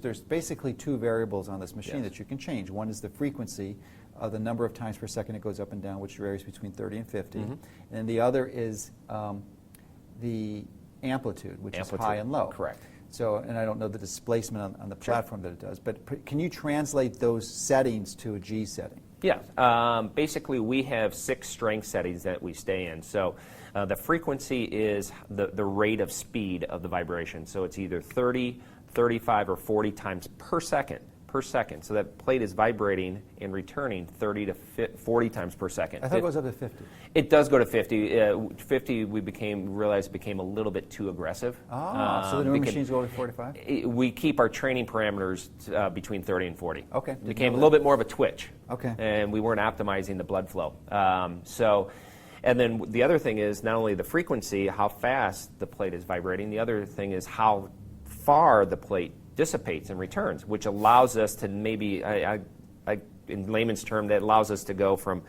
there's basically two variables on this machine that you can change. One is the frequency, the number of times per second it goes up and down, which varies between 30 and 50. And then the other is the amplitude, which is high and low. Correct. So, and I don't know the displacement on the platform that it does, but can you translate those settings to a G setting? Yeah. Basically, we have 6 strength settings that we stay in. So the frequency is the rate of speed of the vibration. So it's either 30, 35, or 40 times per second. So that plate is vibrating and returning 30 to 40 times per second. I thought it goes up to 50. It does go to 50. 50, we realized became a little bit too aggressive. So the newer machines go to 45? We keep our training parameters between 30 and 40. Okay. It became a little bit more of a twitch. Okay. And we weren't optimizing the blood flow. And then the other thing is not only the frequency, how fast the plate is vibrating, the other thing is how far the plate dissipates and returns, which allows us to maybe, in layman's term, that allows us to go from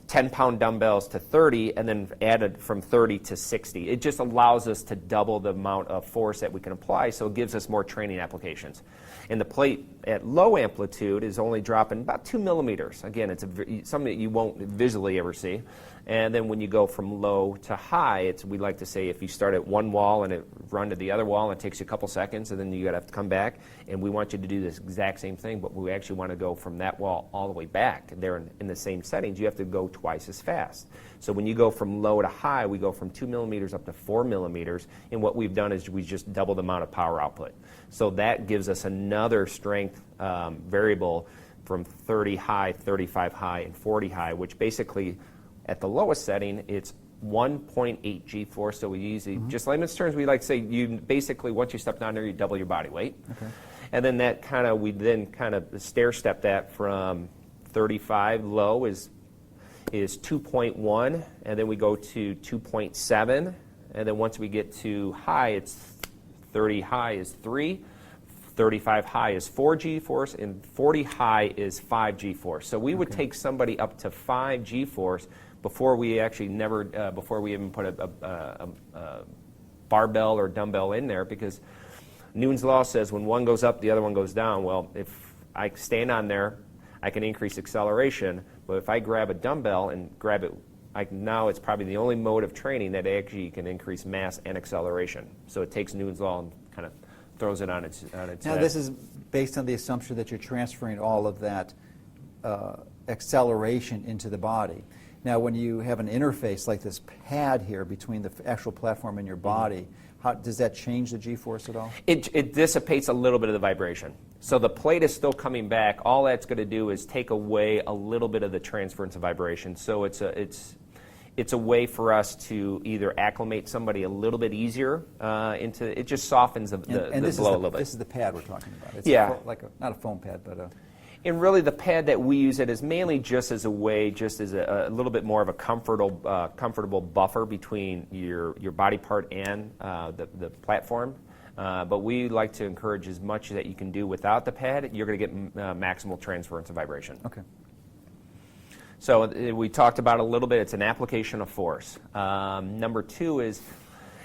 10-pound dumbbells to 30 and then added from 30 to 60. It just allows us to double the amount of force that we can apply, so it gives us more training applications. And the plate at low amplitude is only dropping about 2 millimeters. Again, it's something that you won't visually ever see. And then when you go from low to high, we like to say if you start at one wall and run to the other wall, and it takes you a couple seconds, and then you have to come back. And we want you to do this exact same thing, but we actually want to go from that wall all the way back. They're in the same settings. You have to go twice as fast. So when you go from low to high, we go from 2 millimeters up to 4 millimeters. And what we've done is we just double the amount of power output. So that gives us another strength variable from 30 high, 35 high, and 40 high, which basically at the lowest setting, it's 1.8 G-force. So we usually, just layman's terms, we like to say you basically, once you step down there, you double your body weight. Okay. And then we then kind of stair step that from 35 low is 2.1, and then we go to 2.7, and then once we get to high, it's 30 high is 3, 35 high is 4 G-force, and 40 high is 5 G-force. So we would take somebody up to 5 G-force before we actually before we even put a barbell or dumbbell in there, because Newton's law says when one goes up, the other one goes down. Well, if I stand on there, I can increase acceleration, but if I grab a dumbbell and grab it, now it's probably the only mode of training that actually can increase mass and acceleration. So it takes Newton's law and kind of throws it on its head. Now this is based on the assumption that you're transferring all of that acceleration into the body. Now when you have an interface like this pad here between the actual platform and your body, does that change the G-force at all? It dissipates a little bit of the vibration. So the plate is still coming back. All that's going to do is take away a little bit of the transference of vibration. So it's a way for us to either acclimate somebody a little bit easier into it. Just softens the blow a little bit. This is the pad we're talking about. It's not a foam pad, but and really the pad that we use it is mainly just as a way, just as a little bit more of a comfortable buffer between your body part and the platform. But we like to encourage as much that you can do without the pad. You're going to get maximal transference of vibration. Okay. So we talked about a little bit. It's an application of force. Number 2 is,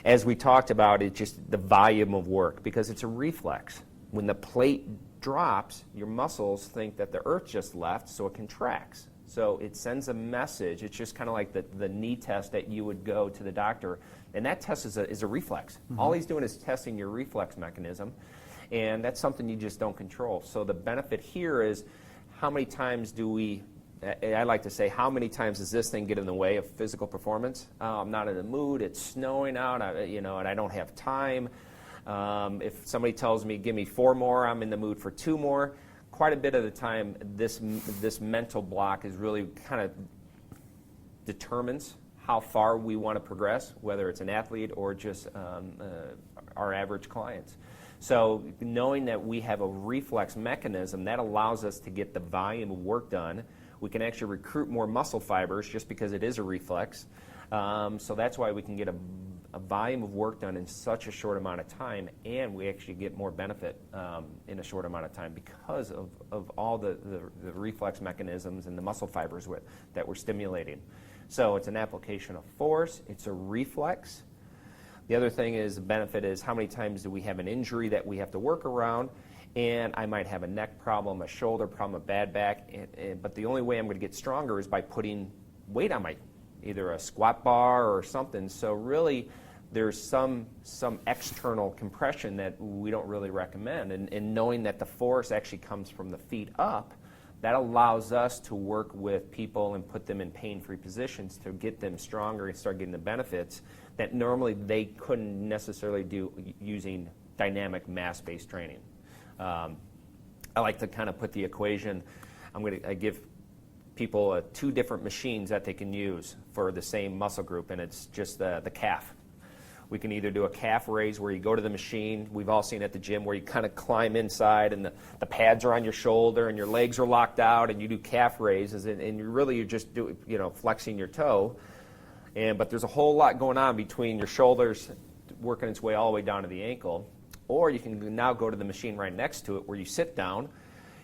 as we talked about, it's just the volume of work, because it's a reflex. When the plate drops, your muscles think that the earth just left, so it contracts. So it sends a message. It's just kind of like the knee test that you would go to the doctor, and that test is a reflex. All he's doing is testing your reflex mechanism, and that's something you just don't control. So the benefit here is how many times I like to say, how many times does this thing get in the way of physical performance? I'm not in the mood, it's snowing out, and I don't have time. If somebody tells me, give me 4 more, I'm in the mood for 2 more. Quite a bit of the time, this mental block is really kind of determines how far we want to progress, whether it's an athlete or just our average clients. So knowing that we have a reflex mechanism, that allows us to get the volume of work done. We can actually recruit more muscle fibers just because it is a reflex. So that's why we can get a volume of work done in such a short amount of time, and we actually get more benefit in a short amount of time because of all the reflex mechanisms and the muscle fibers that we're stimulating. So it's an application of force. It's a reflex. The other thing is, the benefit is how many times do we have an injury that we have to work around, and I might have a neck problem, a shoulder problem, a bad back, but the only way I'm going to get stronger is by putting weight on either a squat bar or something. So really, there's some external compression that we don't really recommend, and knowing that the force actually comes from the feet up, that allows us to work with people and put them in pain-free positions to get them stronger and start getting the benefits that normally they couldn't necessarily do using dynamic mass-based training. I like to kind of put the equation, I give people 2 different machines that they can use for the same muscle group, and it's just the calf. We can either do a calf raise where you go to the machine. We've all seen at the gym where you kind of climb inside and the pads are on your shoulder and your legs are locked out, and you do calf raises, and you're just flexing your toe. But there's a whole lot going on between your shoulders working its way all the way down to the ankle. Or you can now go to the machine right next to it where you sit down,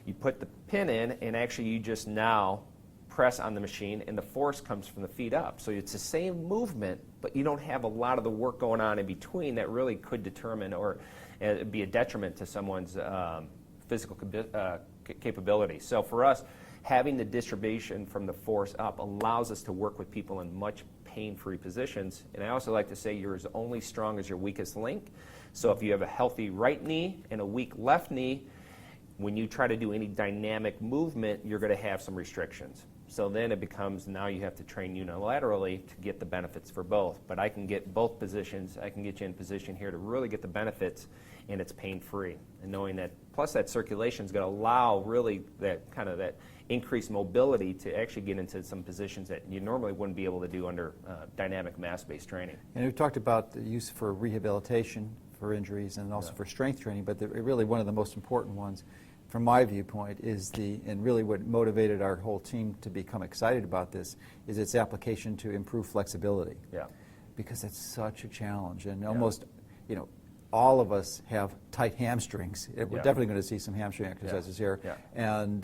you put the pin in, and actually you just now press on the machine, and the force comes from the feet up. So it's the same movement, but you don't have a lot of the work going on in between that really could determine or be a detriment to someone's physical capability. So for us, having the distribution from the force up allows us to work with people in much pain-free positions. And I also like to say you're as only strong as your weakest link. So if you have a healthy right knee and a weak left knee, when you try to do any dynamic movement, you're going to have some restrictions. So then it becomes now you have to train unilaterally to get the benefits for both. But I can get both positions. I can get you in position here to really get the benefits, and it's pain-free. And knowing that, plus that circulation is going to allow really that increased mobility to actually get into some positions that you normally wouldn't be able to do under dynamic mass-based training. And we've talked about the use for rehabilitation for injuries and also for strength training, but really one of the most important ones from my viewpoint is and really what motivated our whole team to become excited about this is its application to improve flexibility. Yeah. Because it's such a challenge, and almost, all of us have tight hamstrings. We're definitely going to see some hamstring exercises here. Yeah. And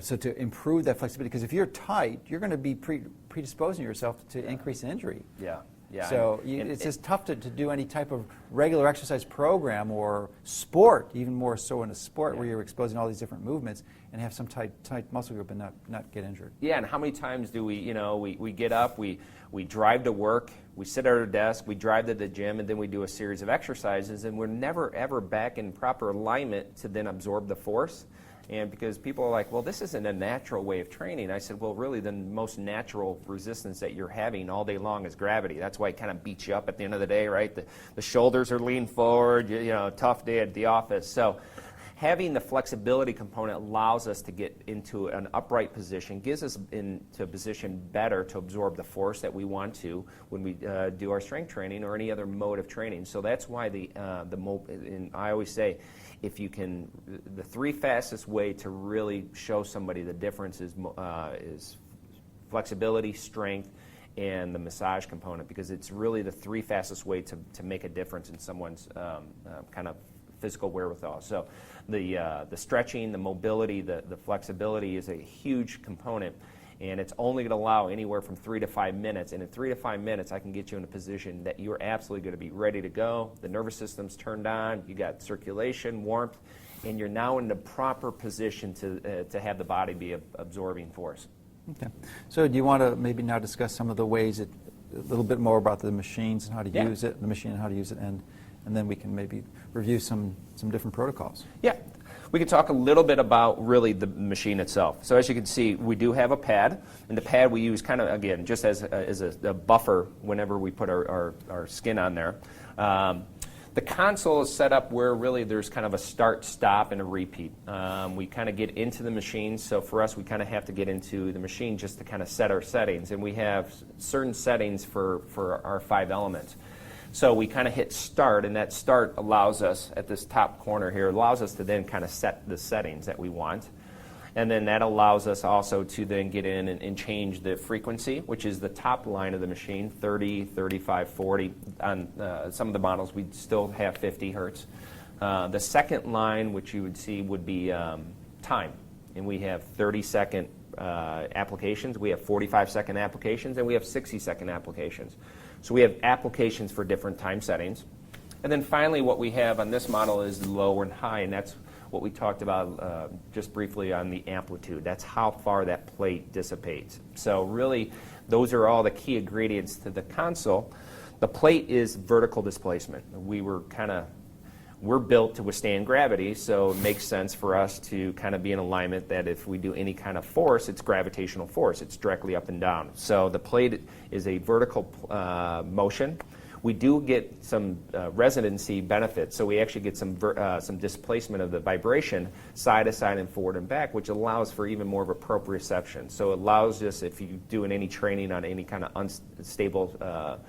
so to improve that flexibility, because if you're tight, you're going to be predisposing yourself to increase in injury. Yeah. Yeah. So it's just tough to do any type of regular exercise program or sport, even more so in a sport where you're exposing all these different movements and have some tight muscle group and not get injured. Yeah, and how many times do we get up, we drive to work, we sit at our desk, we drive to the gym, and then we do a series of exercises, and we're never, ever back in proper alignment to then absorb the force. And because people are like, well, this isn't a natural way of training. I said, well, really, the most natural resistance that you're having all day long is gravity. That's why it kind of beats you up at the end of the day, right? The shoulders are leaned forward, tough day at the office. So having the flexibility component allows us to get into an upright position, gives us into a position better to absorb the force that we want to when we do our strength training or any other mode of training. So that's why and I always say, if you can, the 3 fastest way to really show somebody the difference is flexibility, strength, and the massage component, because it's really the 3 fastest way to make a difference in someone's kind of physical wherewithal. So the stretching, the mobility, the flexibility is a huge component, and it's only going to allow anywhere from 3 to 5 minutes. And in 3 to 5 minutes, I can get you in a position that you're absolutely going to be ready to go. The nervous system's turned on, you got circulation, warmth, and you're now in the proper position to have the body be absorbing force. Okay. So do you want to maybe now discuss some of the ways, a little bit more about the machines and how to use it, the machine and how to use it, and then we can maybe review some different protocols. Yeah. We can talk a little bit about really the machine itself. So as you can see, we do have a pad, and the pad we use kind of, again, just as a buffer whenever we put our skin on there. The console is set up where really there's kind of a start, stop, and a repeat. We kind of get into the machine, so for us we kind of have to get into the machine just to kind of set our settings, and we have certain settings for our 5 elements. So we kind of hit start, and that start allows us, at this top corner here, allows us to then kind of set the settings that we want. And then that allows us also to then get in and change the frequency, which is the top line of the machine, 30, 35, 40. On some of the models, we still have 50 hertz. The second line, which you would see, would be time. And we have 30-second applications, we have 45-second applications, and we have 60-second applications. So we have applications for different time settings. And then finally, what we have on this model is low and high, and that's what we talked about just briefly on the amplitude. That's how far that plate dissipates. So really, those are all the key ingredients to the console. The plate is vertical displacement. We're built to withstand gravity, so it makes sense for us to kind of be in alignment that if we do any kind of force, it's gravitational force. It's directly up and down. So the plate is a vertical motion. We do get some resonancy benefits, so we actually get some displacement of the vibration side to side and forward and back, which allows for even more of a proprioception. So it allows us, if you're doing any training on any kind of unstable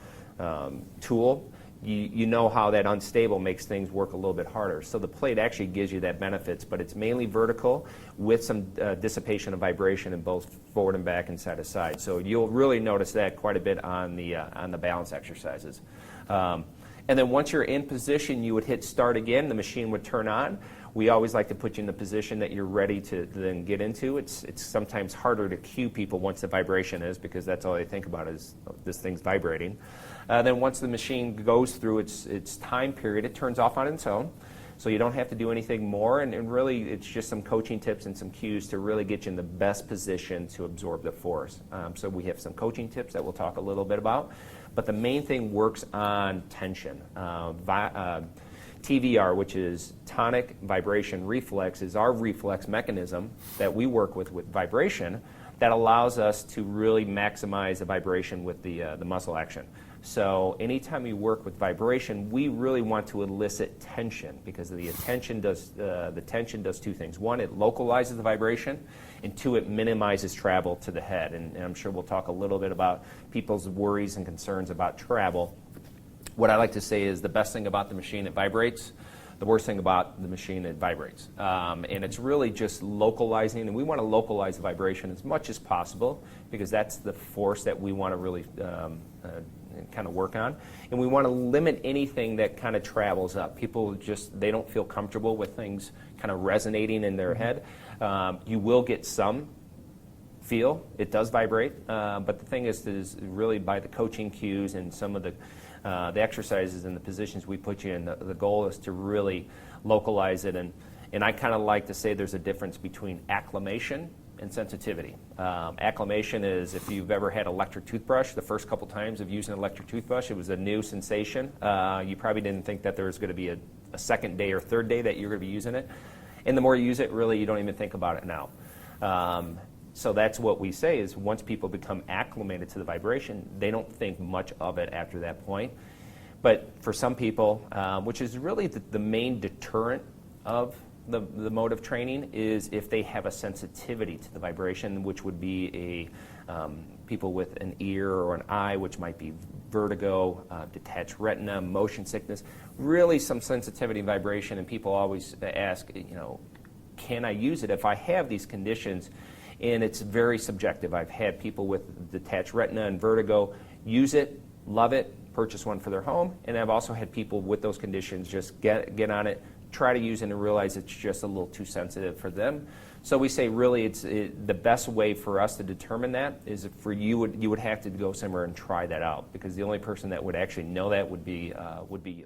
tool, you know how that unstable makes things work a little bit harder. So the plate actually gives you that benefits, but it's mainly vertical with some dissipation of vibration in both forward and back and side to side. So you'll really notice that quite a bit on the balance exercises. And then once you're in position, you would hit start again. The machine would turn on. We always like to put you in the position that you're ready to then get into. It's sometimes harder to cue people once the vibration is, because that's all they think about is this thing's vibrating. Then once the machine goes through its time period, it turns off on its own. So you don't have to do anything more, and really it's just some coaching tips and some cues to really get you in the best position to absorb the force. So we have some coaching tips that we'll talk a little bit about, but the main thing works on tension. TVR, which is tonic vibration reflex, is our reflex mechanism that we work with vibration that allows us to really maximize the vibration with the muscle action. So anytime you work with vibration, we really want to elicit tension, because the tension does two things. One, it localizes the vibration, and two, it minimizes travel to the head. And I'm sure we'll talk a little bit about people's worries and concerns about travel. What I like to say is the best thing about the machine, it vibrates. The worst thing about the machine, it vibrates. And it's really just localizing, and we want to localize the vibration as much as possible, because that's the force that we want to really kind of work on. And we want to limit anything that kind of travels up. People they don't feel comfortable with things kind of resonating in their head. You will get some feel. It does vibrate. But the thing is really by the coaching cues and some of the exercises and the positions we put you in, the goal is to really localize it. And I kind of like to say there's a difference between acclimation and sensitivity. Acclimation is if you've ever had an electric toothbrush, the first couple times of using an electric toothbrush, it was a new sensation. You probably didn't think that there was going to be a second day or third day that you're going to be using it. And the more you use it, really, you don't even think about it now. So that's what we say is once people become acclimated to the vibration, they don't think much of it after that point. But for some people, which is really the main deterrent of the mode of training, is if they have a sensitivity to the vibration, which would be people with an ear or an eye, which might be vertigo, detached retina, motion sickness, really some sensitivity and vibration. And people always ask, can I use it if I have these conditions? And it's very subjective. I've had people with detached retina and vertigo use it, love it, purchase one for their home, and I've also had people with those conditions just get on it, try to use it, and realize it's just a little too sensitive for them. So we say really the best way for us to determine that is for you would have to go somewhere and try that out, because the only person that would actually know that would be you.